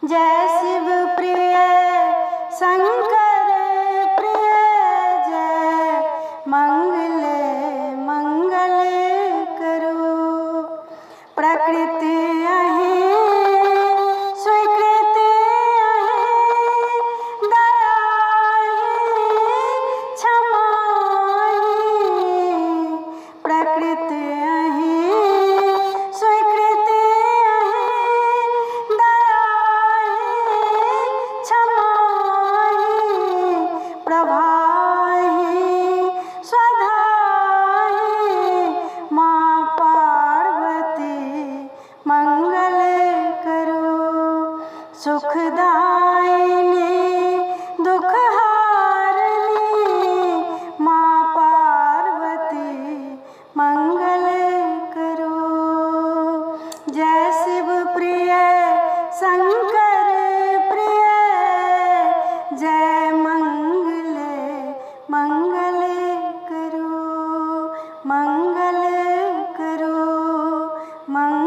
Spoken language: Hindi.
जय शिव प्रिय शंकर प्रिय, जय मंगल मंगल करो। प्रकृति अहि स्वीकृति अहि, दया क्षमा प्रकृति अहि स्वीकृति अहि, दया क्षमा प्रभाहि स्वधाहि, माँ पार्वती मंगल करो। सुखदायिनी दुख हारिणी, माँ पार्वती मंगल करो। जय शिव प्रिय शंकर प्रिय, जय मंगल मंगल करो, मंगल करो मंगल।